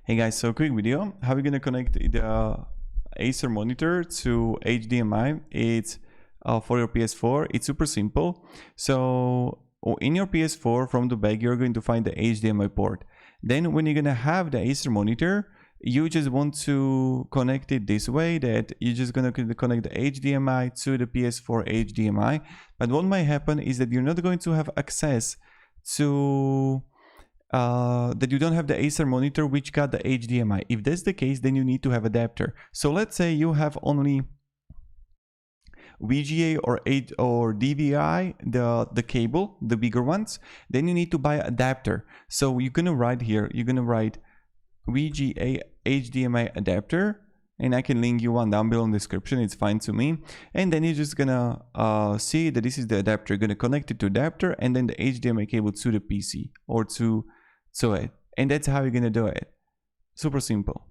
Hey guys, so quick video. How are we gonna connect the Acer monitor to HDMI? It's for your PS4. It's super simple. So in your PS4, from the back, you're going to find the HDMI port. Then when you're gonna have the Acer monitor, you just want to connect it this way, that you're just gonna connect the HDMI to the PS4 HDMI. But what might happen is that you're not going to have access to that you don't have the Acer monitor which got the HDMI. If that's the case, then you need to have adapter. So let's say you have only VGA or DVI, the cable, the bigger ones, then you need to buy adapter. So you're gonna write here, you're gonna write VGA HDMI adapter, and I can link you one down below in the description, it's fine to me. And then you're just gonna see that this is the adapter. You're gonna connect it to adapter and then the HDMI cable to the PC or to it. And that's how you're gonna do it. Super simple.